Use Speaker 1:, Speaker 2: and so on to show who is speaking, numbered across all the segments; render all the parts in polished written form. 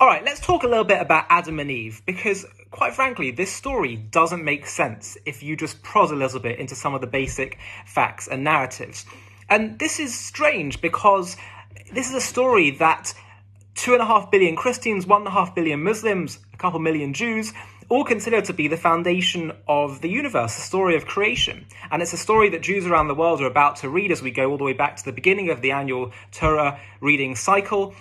Speaker 1: All right, let's talk a little bit about Adam and Eve, because quite frankly, this story doesn't make sense if you just prod a little bit into some of the basic facts and narratives. And this is strange because this is a story that 2.5 billion Christians, 1.5 billion Muslims, a couple million Jews, all consider to be the foundation of the universe, the story of creation. And it's a story that Jews around the world are about to read as we go all the way back to the beginning of the annual Torah reading cycle.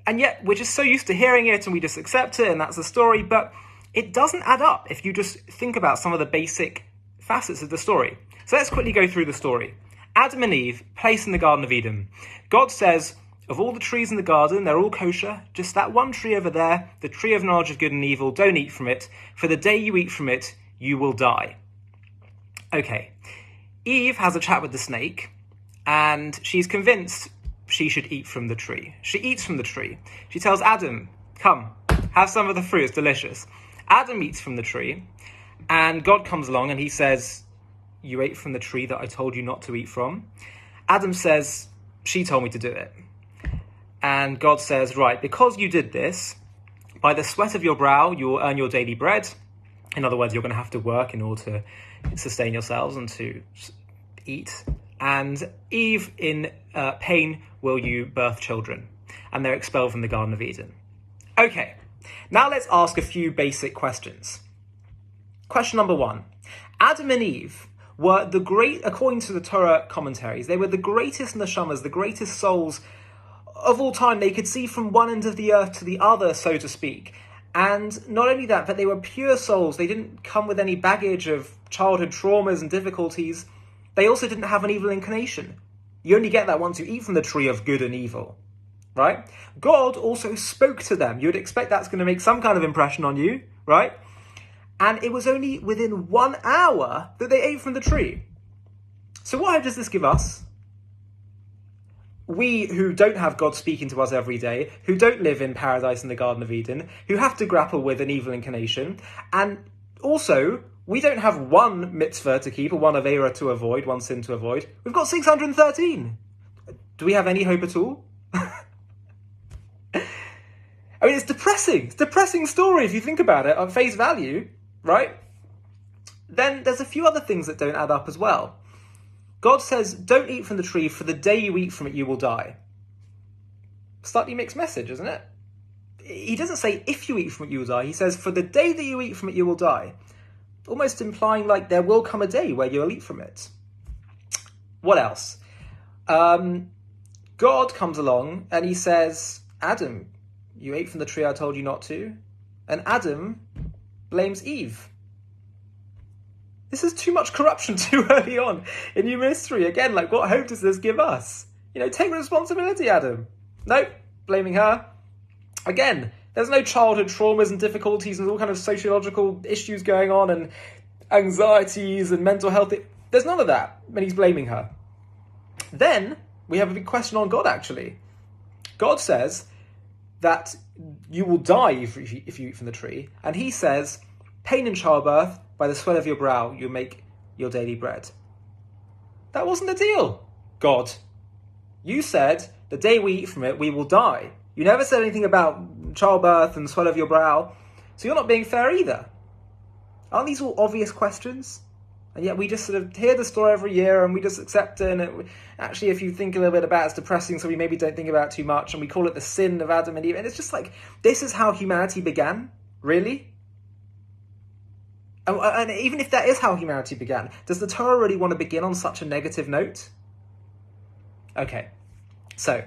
Speaker 1: And yet we're just so used to hearing it and we just accept it and that's the story. But it doesn't add up if you just think about some of the basic facets of the story. So let's quickly go through the story. Adam and Eve, placed in the Garden of Eden. God says, of all the trees in the garden, they're all kosher. Just that one tree over there, the tree of knowledge of good and evil, don't eat from it. For the day you eat from it, you will die. Okay. Eve has a chat with the snake and she's convinced she should eat from the tree. She eats from the tree. She tells Adam, come, have some of the fruit, it's delicious. Adam eats from the tree, and God comes along and he says, you ate from the tree that I told you not to eat from. Adam says, she told me to do it. And God says, right, because you did this, by the sweat of your brow, you will earn your daily bread. In other words, you're going to have to work in order to sustain yourselves and to eat. And Eve, in pain, will you birth children. And they're expelled from the Garden of Eden. Okay, now let's ask a few basic questions. Question number 1. Adam and Eve were according to the Torah commentaries, they were the greatest neshamas, the greatest souls of all time. They could see from one end of the earth to the other, so to speak. And not only that, but they were pure souls. They didn't come with any baggage of childhood traumas and difficulties. They also didn't have an evil inclination. You only get that once you eat from the tree of good and evil, right? God also spoke to them. You would expect that's going to make some kind of impression on you, right? And it was only within 1 hour that they ate from the tree. So what hope does this give us? We who don't have God speaking to us every day, who don't live in paradise in the Garden of Eden, who have to grapple with an evil inclination, and also we don't have one mitzvah to keep, or one avera to avoid, one sin to avoid. We've got 613. Do we have any hope at all? I mean, it's depressing. It's a depressing story if you think about it on face value, right? Then there's a few other things that don't add up as well. God says, don't eat from the tree, for the day you eat from it, you will die. Slightly mixed message, isn't it? He doesn't say, if you eat from it, you will die. He says, for the day that you eat from it, you will die. Almost implying like there will come a day where you'll eat from it. What else? God comes along and he says, Adam, you ate from the tree I told you not to. And Adam blames Eve. This is too much corruption too early on in human history. Again, like, what hope does this give us? You know, take responsibility, Adam. Nope, blaming her. Again, there's no childhood traumas and difficulties and all kind of sociological issues going on and anxieties and mental health. There's none of that when he's blaming her. Then we have a big question on God, actually. God says that you will die if you eat from the tree. And he says, pain in childbirth, by the sweat of your brow, you'll make your daily bread. That wasn't the deal, God. You said the day we eat from it, we will die. You never said anything about childbirth and sweat of your brow, so you're not being fair either. Aren't these all obvious questions? And yet we just sort of hear the story every year and we just accept it. And actually, if you think a little bit about it, it's depressing, so we maybe don't think about it too much. And we call it the sin of Adam and Eve. And it's just like, this is how humanity began? Really? And even if that is how humanity began, does the Torah really want to begin on such a negative note? Okay, so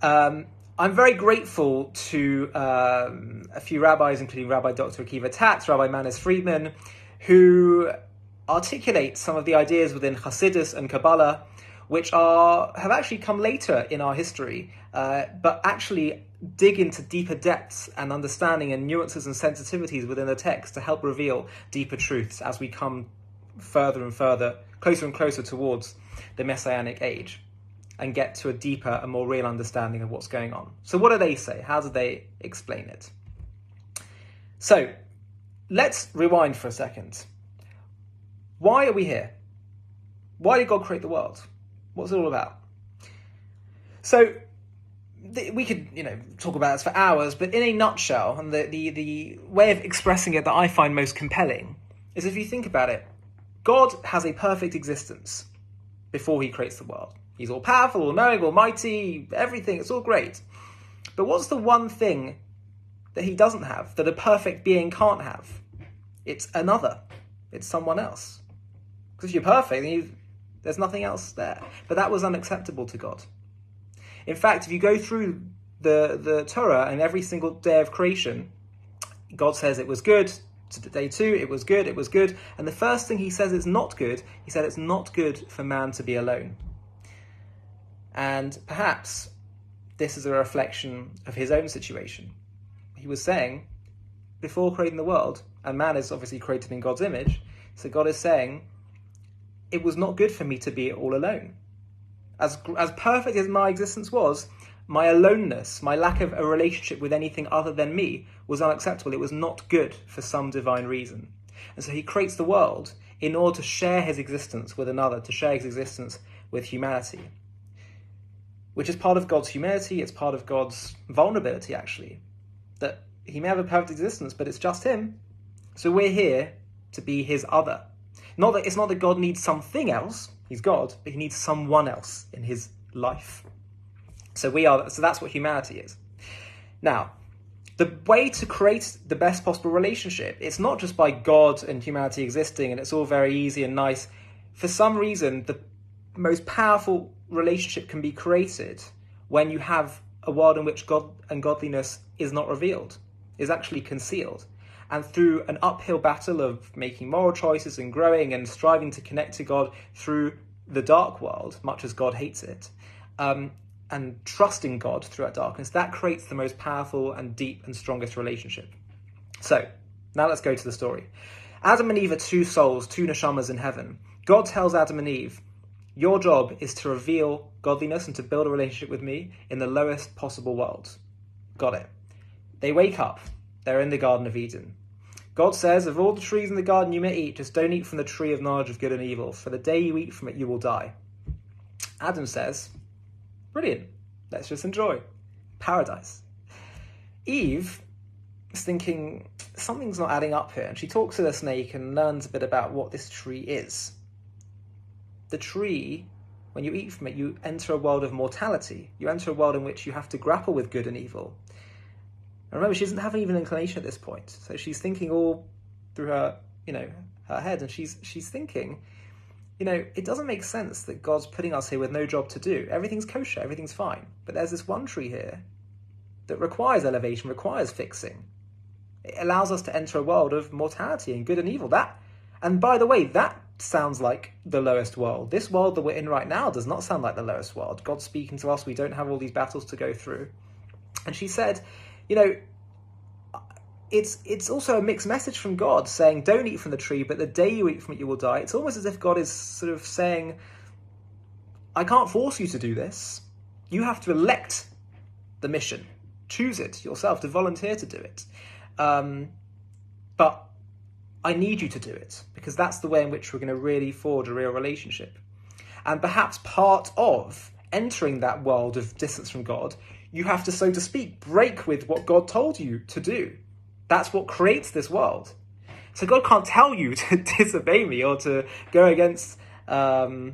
Speaker 1: I'm very grateful to a few rabbis, including Rabbi Dr. Akiva Tatz, Rabbi Manis Friedman, who articulate some of the ideas within Hasidus and Kabbalah, which have actually come later in our history, but actually dig into deeper depths and understanding and nuances and sensitivities within the text to help reveal deeper truths as we come further and further, closer and closer towards the Messianic age, and get to a deeper and more real understanding of what's going on. So what do they say? How do they explain it? So let's rewind for a second. Why are we here? Why did God create the world? What's it all about? So we could, talk about this for hours, but in a nutshell, and the way of expressing it that I find most compelling is, if you think about it, God has a perfect existence before he creates the world. He's all powerful, all knowing, almighty, everything, it's all great. But what's the one thing that he doesn't have, that a perfect being can't have? It's another. It's someone else. Because if you're perfect, then there's nothing else there. But that was unacceptable to God. In fact, if you go through the Torah and every single day of creation, God says it was good. To day 2, it was good, it was good. And the first thing he says is not good. He said it's not good for man to be alone. And perhaps this is a reflection of his own situation. He was saying, before creating the world, and man is obviously created in God's image, so God is saying, it was not good for me to be all alone. As perfect as my existence was, my aloneness, my lack of a relationship with anything other than me was unacceptable. It was not good for some divine reason. And so he creates the world in order to share his existence with another, to share his existence with humanity, which is part of God's humanity. It's part of God's vulnerability, actually, that he may have a perfect existence, but it's just him. So we're here to be his other. It's not that God needs something else, he's God, but he needs someone else in his life. So that's what humanity is. Now, the way to create the best possible relationship, it's not just by God and humanity existing and it's all very easy and nice. For some reason, the most powerful relationship can be created when you have a world in which God and godliness is not revealed, is actually concealed. And through an uphill battle of making moral choices and growing and striving to connect to God through the dark world, much as God hates it, and trusting God through that darkness, that creates the most powerful and deep and strongest relationship. So, now let's go to the story. Adam and Eve are two souls, two neshamas in heaven. God tells Adam and Eve, your job is to reveal godliness and to build a relationship with me in the lowest possible world. Got it. They wake up. They're in the Garden of Eden. God says, of all the trees in the garden you may eat, just don't eat from the tree of knowledge of good and evil. For the day you eat from it, you will die. Adam says, brilliant, let's just enjoy paradise. Eve is thinking, something's not adding up here. And she talks to the snake and learns a bit about what this tree is. The tree, when you eat from it, you enter a world of mortality. You enter a world in which you have to grapple with good and evil. And remember, she doesn't have even an inclination at this point. So she's thinking all through her, her head. And she's thinking, it doesn't make sense that God's putting us here with no job to do. Everything's kosher, everything's fine. But there's this one tree here that requires elevation, requires fixing. It allows us to enter a world of mortality and good and evil. And by the way, that sounds like the lowest world. This world that we're in right now does not sound like the lowest world. God's speaking to us. We don't have all these battles to go through. And she said, it's also a mixed message from God saying, don't eat from the tree, but the day you eat from it, you will die. It's almost as if God is sort of saying, I can't force you to do this. You have to elect the mission. Choose it yourself, to volunteer to do it. But I need you to do it, because that's the way in which we're going to really forge a real relationship. And perhaps part of entering that world of distance from God, you have to, so to speak, break with what God told you to do. That's what creates this world. So God can't tell you to disobey me or to go against, what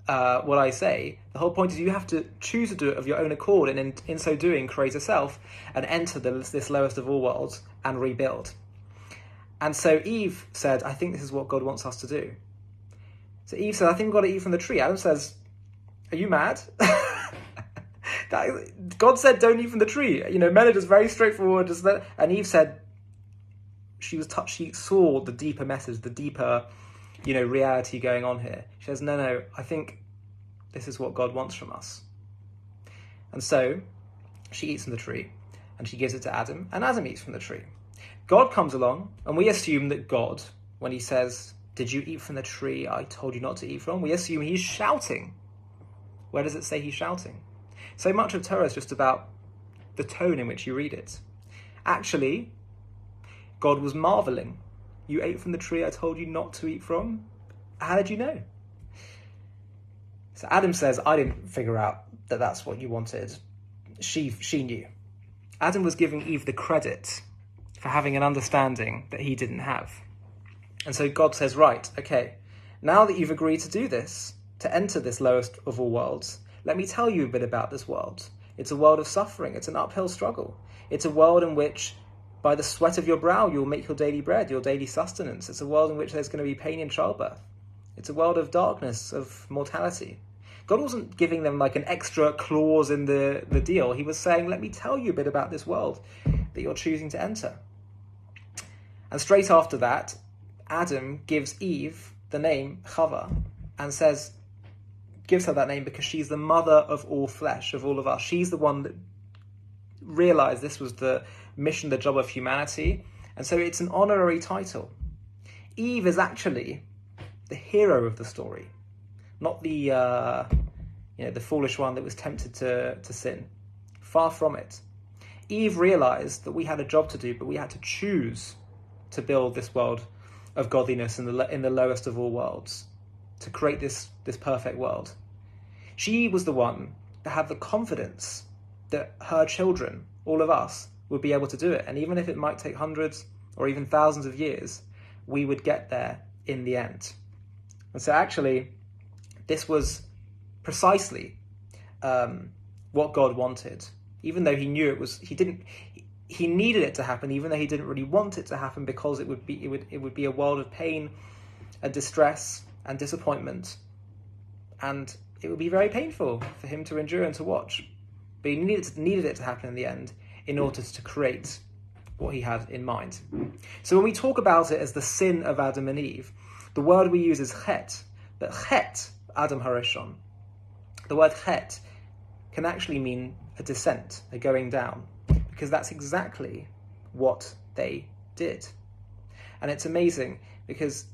Speaker 1: I say. The whole point is you have to choose to do it of your own accord, and in so doing, create a self and enter this lowest of all worlds and rebuild. And so Eve said, I think this is what God wants us to do. So Eve said, I think we've got to eat from the tree. Adam says, are you mad? God said, don't eat from the tree. Men are just very straightforward. And Eve said, she was touched. She saw the deeper message, the deeper, reality going on here. She says, no, I think this is what God wants from us. And so she eats from the tree and she gives it to Adam, and Adam eats from the tree. God comes along, and we assume that God, when he says, did you eat from the tree I told you not to eat from? We assume he's shouting. Where does it say he's shouting? So much of Torah is just about the tone in which you read it. Actually, God was marveling. You ate from the tree I told you not to eat from? How did you know? So Adam says, I didn't figure out that that's what you wanted. She knew. Adam was giving Eve the credit for having an understanding that he didn't have. And so God says, right, okay, now that you've agreed to do this, to enter this lowest of all worlds, let me tell you a bit about this world. It's a world of suffering. It's an uphill struggle. It's a world in which by the sweat of your brow, you'll make your daily bread, your daily sustenance. It's a world in which there's going to be pain in childbirth. It's a world of darkness, of mortality. God wasn't giving them like an extra clause in the deal. He was saying, let me tell you a bit about this world that you're choosing to enter. And straight after that, Adam gives Eve the name Chava and gives her that name because she's the mother of all flesh, of all of us. She's the one that realized this was the mission, the job of humanity. And so it's an honorary title. Eve is actually the hero of the story, not the the foolish one that was tempted to sin. Far from it. Eve realized that we had a job to do, but we had to choose to build this world of godliness in the lowest of all worlds, to create this perfect world. She was the one that had the confidence that her children, all of us, would be able to do it. And even if it might take hundreds or even thousands of years, we would get there in the end. And so actually, this was precisely what God wanted. Even though he knew he needed it to happen, even though he didn't really want it to happen, because it would be a world of pain and distress and disappointment, and it would be very painful for him to endure and to watch. But he needed it to happen in the end in order to create what he had in mind. So when we talk about it as the sin of Adam and Eve, the word we use is chet, but chet, Adam Harishon, the word chet can actually mean a descent, a going down, because that's exactly what they did. And it's amazing because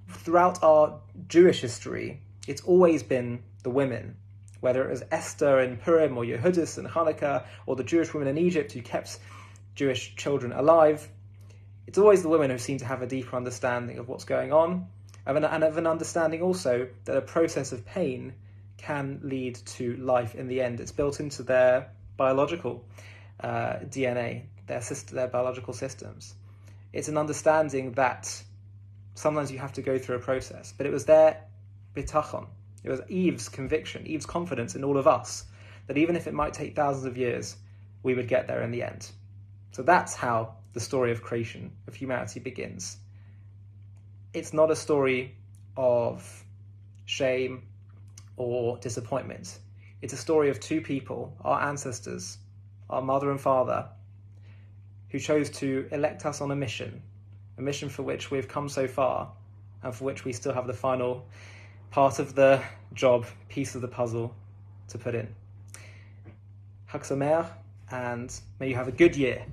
Speaker 1: throughout our Jewish history, it's always been the women, whether it was Esther in Purim or Yehudis in Hanukkah, or the Jewish women in Egypt who kept Jewish children alive. It's always the women who seem to have a deeper understanding of what's going on, and of an understanding also that a process of pain can lead to life in the end. It's built into their biological DNA, their biological systems. It's an understanding that sometimes you have to go through a process, but it was their bitachon. It was Eve's conviction, Eve's confidence in all of us, that even if it might take thousands of years, we would get there in the end. So that's how the story of creation, of humanity, begins. It's not a story of shame or disappointment. It's a story of two people, our ancestors, our mother and father, who chose to elect us on a mission for which we've come so far, and for which we still have the final part of the job, piece of the puzzle to put in. Chag Sameach, and may you have a good year.